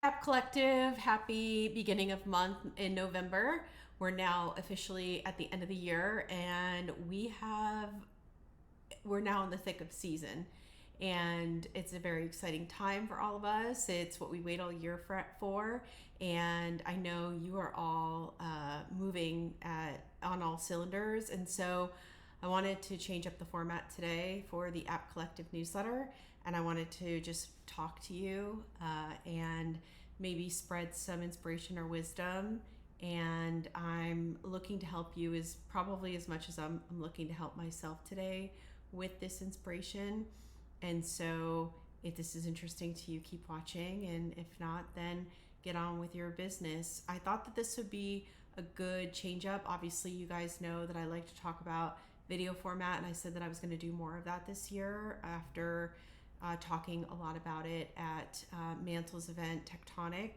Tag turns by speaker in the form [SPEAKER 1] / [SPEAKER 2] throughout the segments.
[SPEAKER 1] App Collective, happy beginning of month in November. We're now officially at the end of the year and we're now in the thick of season. And it's a very exciting time for all of us. It's what we wait all year for. And I know you are all moving on all cylinders. And so I wanted to change up the format today for the App Collective newsletter. And I wanted to just talk to you and maybe spread some inspiration or wisdom. And I'm looking to help you as probably as much as I'm looking to help myself today with this inspiration. And so if this is interesting to you, keep watching. And if not, then get on with your business. I thought that this would be a good change up. Obviously, you guys know that I like to talk about video format, and I said that I was going to do more of that this year after talking a lot about it at Mantle's event Tectonic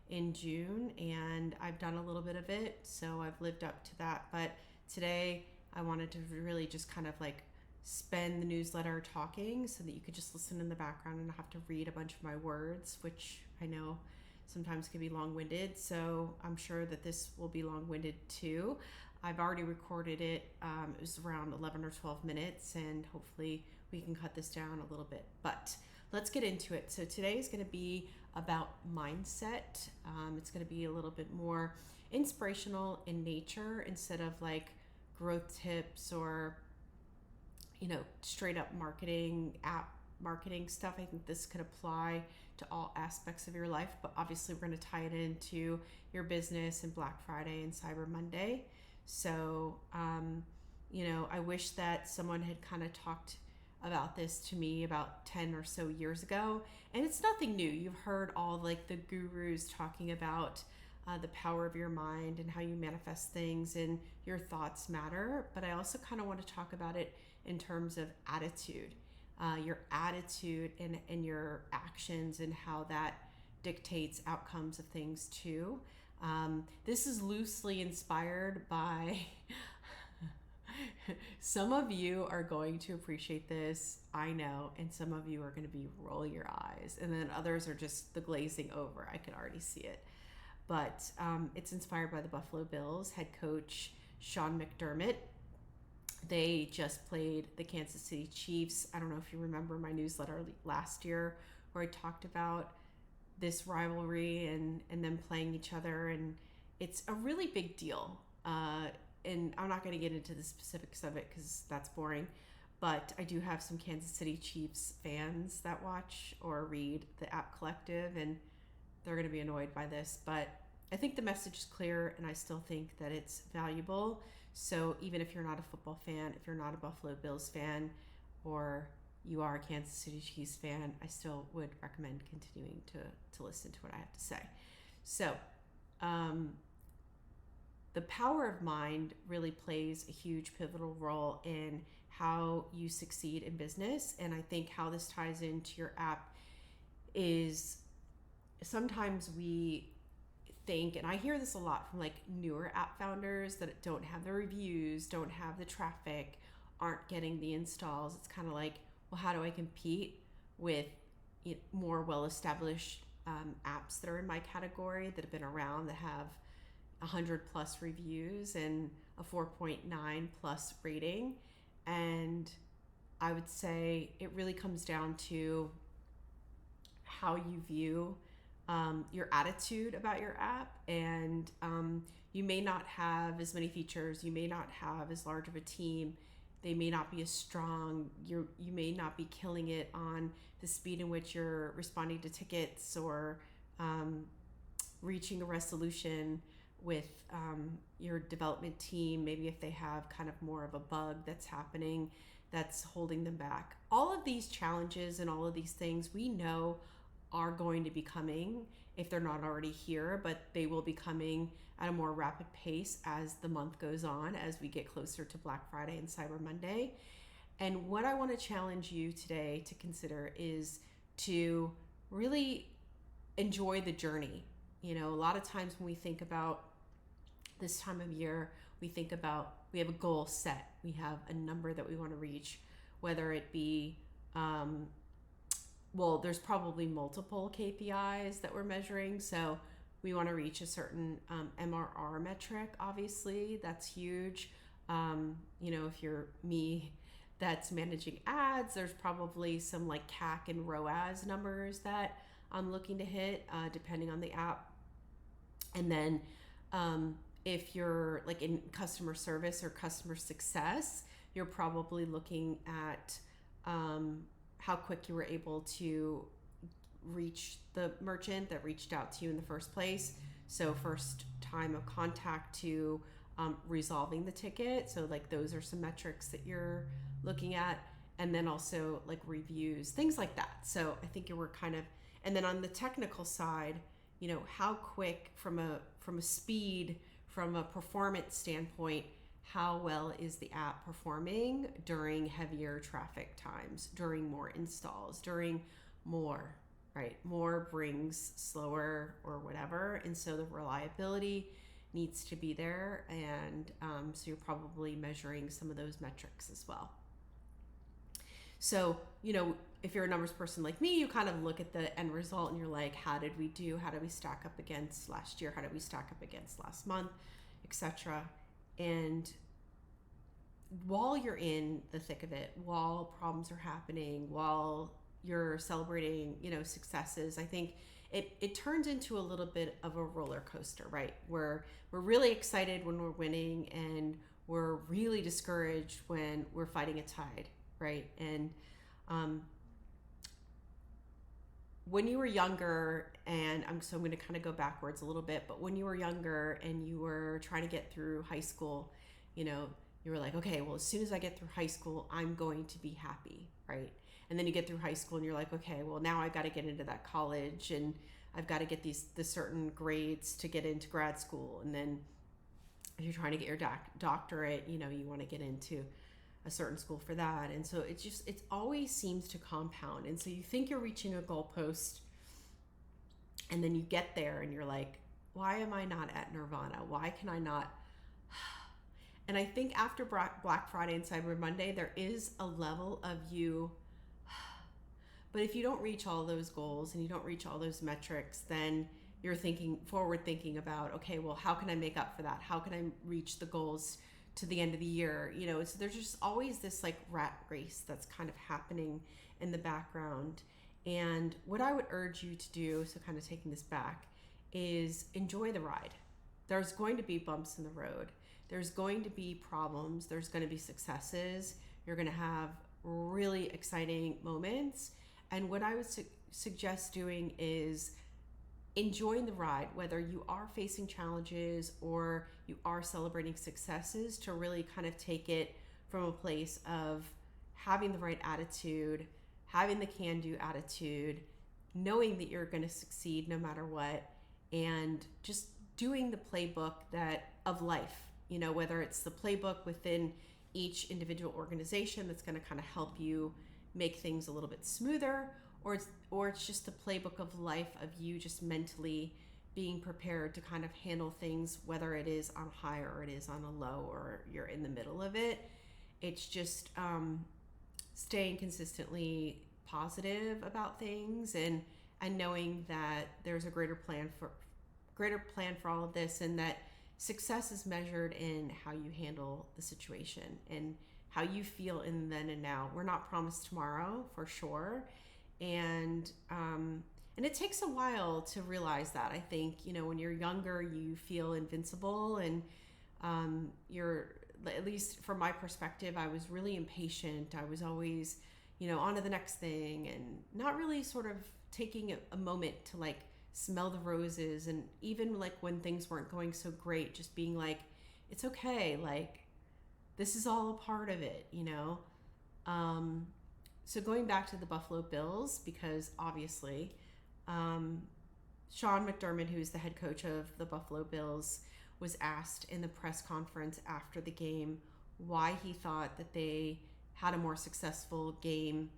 [SPEAKER 1] in June, and I've done a little bit of it, so I've lived up to that. But today I wanted to really just kind of like spend the newsletter talking so that you could just listen in the background and not have to read a bunch of my words, which I know sometimes can be long-winded. So I'm sure that this will be long-winded too. I've already recorded it. It was around 11 or 12 minutes, and hopefully we can cut this down a little bit. But let's get into it. So today is going to be about mindset. It's going to be a little bit more inspirational in nature instead of like growth tips or straight up app marketing stuff. I think this could apply to all aspects of your life, but obviously we're going to tie it into your business and Black Friday and Cyber Monday. So, I wish that someone had kind of talked about this to me about 10 or so years ago. And it's nothing new. You've heard all like the gurus talking about the power of your mind and how you manifest things and your thoughts matter. But I also kind of want to talk about it in terms of attitude, your attitude and your actions and how that dictates outcomes of things too. This is loosely inspired by some of you are going to appreciate this, I know, and some of you are going to be rolling your eyes, and then others are just the glazing over. I can already see it. But it's inspired by the Buffalo Bills head coach Sean McDermott. They just played the Kansas City Chiefs. I don't know if you remember my newsletter last year where I talked about this rivalry and them playing each other, and it's a really big deal. And I'm not going to get into the specifics of it because that's boring, but I do have some Kansas City Chiefs fans that watch or read the App Collective, and they're going to be annoyed by this, but I think the message is clear, and I still think that it's valuable. So even if you're not a football fan, if you're not a Buffalo Bills fan, or you are a Kansas City Chiefs fan, I still would recommend continuing to listen to what I have to say. So the power of mind really plays a huge pivotal role in how you succeed in business. And I think how this ties into your app is sometimes we think, and I hear this a lot from like newer app founders that don't have the reviews, don't have the traffic, aren't getting the installs. It's kind of like, well, how do I compete with more well-established apps that are in my category that have been around, that have 100 plus reviews and a 4.9 plus rating? And I would say it really comes down to how you view your attitude about your app. And you may not have as many features, you may not have as large of a team, they may not be as strong, you may not be killing it on the speed in which you're responding to tickets or reaching a resolution with your development team, maybe if they have kind of more of a bug that's happening that's holding them back. All of these challenges and all of these things we know are going to be coming if they're not already here, but they will be coming at a more rapid pace as the month goes on, as we get closer to Black Friday and Cyber Monday. And what I want to challenge you today to consider is to really enjoy the journey. A lot of times when we think about this time of year, we have a goal set, we have a number that we want to reach, whether it be well, there's probably multiple KPIs that we're measuring. So we want to reach a certain MRR metric, obviously. That's huge. If you're me that's managing ads, there's probably some like CAC and ROAS numbers that I'm looking to hit, depending on the app. And then if you're like in customer service or customer success, you're probably looking at how quick you were able to reach the merchant that reached out to you in the first place. So first time of contact to resolving the ticket. So like those are some metrics that you're looking at. And then also like reviews, things like that. So I think you were kind of, and then on the technical side, how quick from a speed, from a performance standpoint, how well is the app performing during heavier traffic times, during more installs, during more, right? More brings slower or whatever. And so the reliability needs to be there. And so you're probably measuring some of those metrics as well. So, if you're a numbers person like me, you kind of look at the end result and you're like, how did we do? How did we stack up against last year? How did we stack up against last month, etc. And while you're in the thick of it, while problems are happening, while you're celebrating, successes, I think it turns into a little bit of a roller coaster, right? Where we're really excited when we're winning and we're really discouraged when we're fighting a tide, right? And when you were younger, and I'm going to kind of go backwards a little bit, but when you were younger and you were trying to get through high school, you were like, okay, well, as soon as I get through high school, I'm going to be happy, right? And then you get through high school and you're like, okay, well, now I've got to get into that college and I've got to get the certain grades to get into grad school. And then if you're trying to get your doctorate, you want to get into a certain school for that. And so it always seems to compound. And so you think you're reaching a goalpost and then you get there and you're like, why am I not at Nirvana? Why can I not? And I think after Black Friday and Cyber Monday, there is a level of you. But if you don't reach all those goals and you don't reach all those metrics, then you're forward thinking about, okay, well, how can I make up for that? How can I reach the goals to the end of the year? So there's just always this like rat race that's kind of happening in the background. And what I would urge you to do, so kind of taking this back, is enjoy the ride. There's going to be bumps in the road. There's going to be problems. There's going to be successes. You're going to have really exciting moments. And what I would suggest doing is enjoying the ride, whether you are facing challenges or you are celebrating successes, to really kind of take it from a place of having the right attitude, having the can-do attitude, knowing that you're going to succeed no matter what, and just doing the playbook of life, whether it's the playbook within each individual organization that's going to kind of help you make things a little bit smoother, or it's just the playbook of life of you just mentally being prepared to kind of handle things, whether it is on high or it is on a low or you're in the middle of it. It's just staying consistently positive about things and knowing that there's a greater plan for all of this, and that success is measured in how you handle the situation and how you feel in the then and now. We're not promised tomorrow, for sure. And it takes a while to realize that. I think, when you're younger, you feel invincible, and you're, at least from my perspective, I was really impatient. I was always, on to the next thing, and not really sort of taking a moment to like smell the roses. And even like when things weren't going so great, just being like, it's okay. Like, this is all a part of it, So going back to the Buffalo Bills, because obviously Sean McDermott, who's the head coach of the Buffalo Bills, was asked in the press conference after the game why he thought that they had a more successful game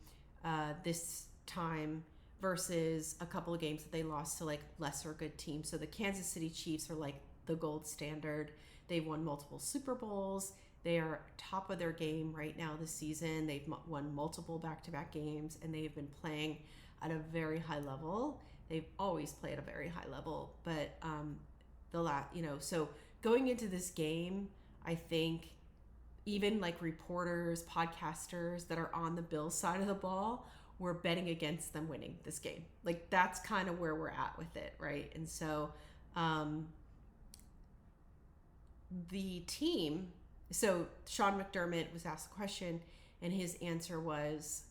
[SPEAKER 1] this time versus a couple of games that they lost to like lesser good teams. So the Kansas City Chiefs are like the gold standard. They've won multiple Super Bowls. They are top of their game right now this season. They've won multiple back-to-back games, and they've been playing at a very high level. They've always played at a very high level, but so going into this game, I think even like reporters, podcasters that are on the Bills side of the ball, we're betting against them winning this game. Like that's kind of where we're at with it, right? And so the team, so Sean McDermott was asked a question, and his answer was,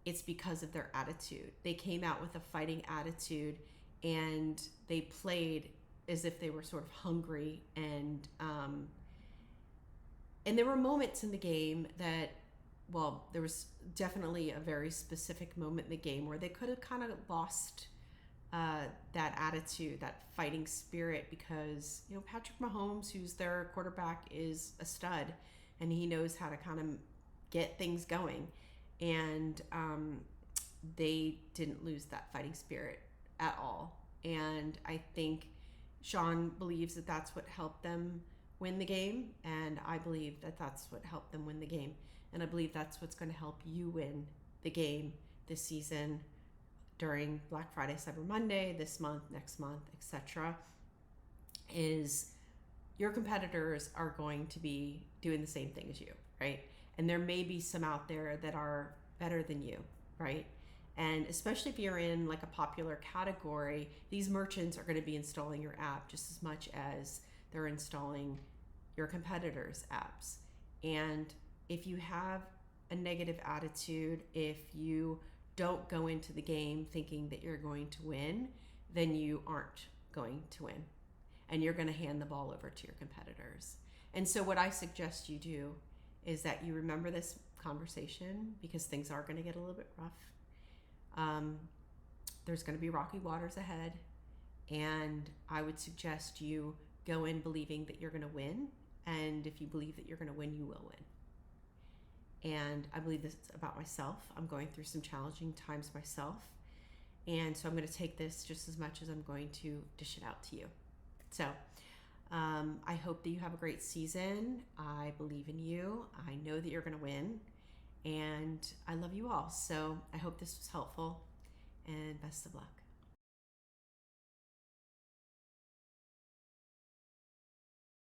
[SPEAKER 1] it's because of their attitude. They came out with a fighting attitude, and they played as if they were sort of hungry, and there were moments in the game that, well, there was definitely a very specific moment in the game where they could have kind of lost that attitude, that fighting spirit, because Patrick Mahomes, who's their quarterback, is a stud, and he knows how to kind of get things going, and they didn't lose that fighting spirit at all. And I think Sean believes that that's what helped them win the game, and I believe that that's what helped them win the game, and I believe that's what's going to help you win the game this season, during Black Friday, Cyber Monday, this month, next month, etc. Is your competitors are going to be doing the same thing as you, right? And there may be some out there that are better than you, right? And especially if you're in like a popular category, these merchants are going to be installing your app just as much as they're installing your competitors' apps. And if you have a negative attitude, if you don't go into the game thinking that you're going to win, then you aren't going to win. And you're going to hand the ball over to your competitors. And so what I suggest you do is that you remember this conversation, because things are going to get a little bit rough. There's going to be rocky waters ahead. And I would suggest you go in believing that you're going to win. And if you believe that you're going to win, you will win. And I believe this is about myself. I'm going through some challenging times myself. And so I'm going to take this just as much as I'm going to dish it out to you. So I hope that you have a great season. I believe in you. I know that you're going to win. And I love you all. So I hope this was helpful, and best of luck.